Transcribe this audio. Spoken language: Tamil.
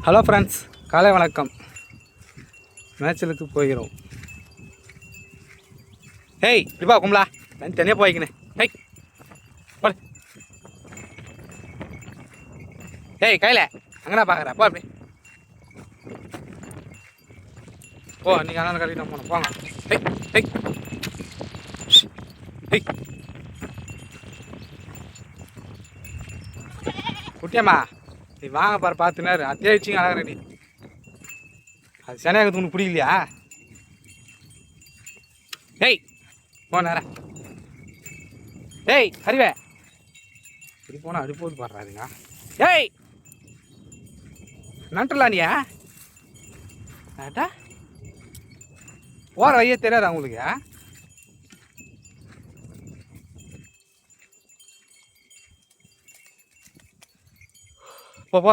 ஹலோ ஃப்ரெண்ட்ஸ், காலை வணக்கம். மேய்ச்சலுக்கு போகிறோம். ஹேய் இப்பா கும்பலா நான் தனியாக போய்க்கினேன். ஹேய் போடு. ஹேய் கையில் அங்கேனா பார்க்குறேன். போ அப்படி போ. நீங்கள் அண்ணன் கட்டிட்டு போகணும். போங்க. ஹேய் ஹேய் ஹேய் குட்டியம்மா, நீ வாங்க பாரு. பார்த்துனாரு அதே வச்சுங்க அழகாக நீ. அது சனியாக உனக்கு பிடிக்கலையா? ஏய் போ நேரம். ஏய் அறிவே இப்படி போனால் அடிப்போது பாடுறாருங்க. ஏய் நன்றுலானியா ஆட்டா போகிற வையே தெரியாதா உங்களுக்கு? போ போ.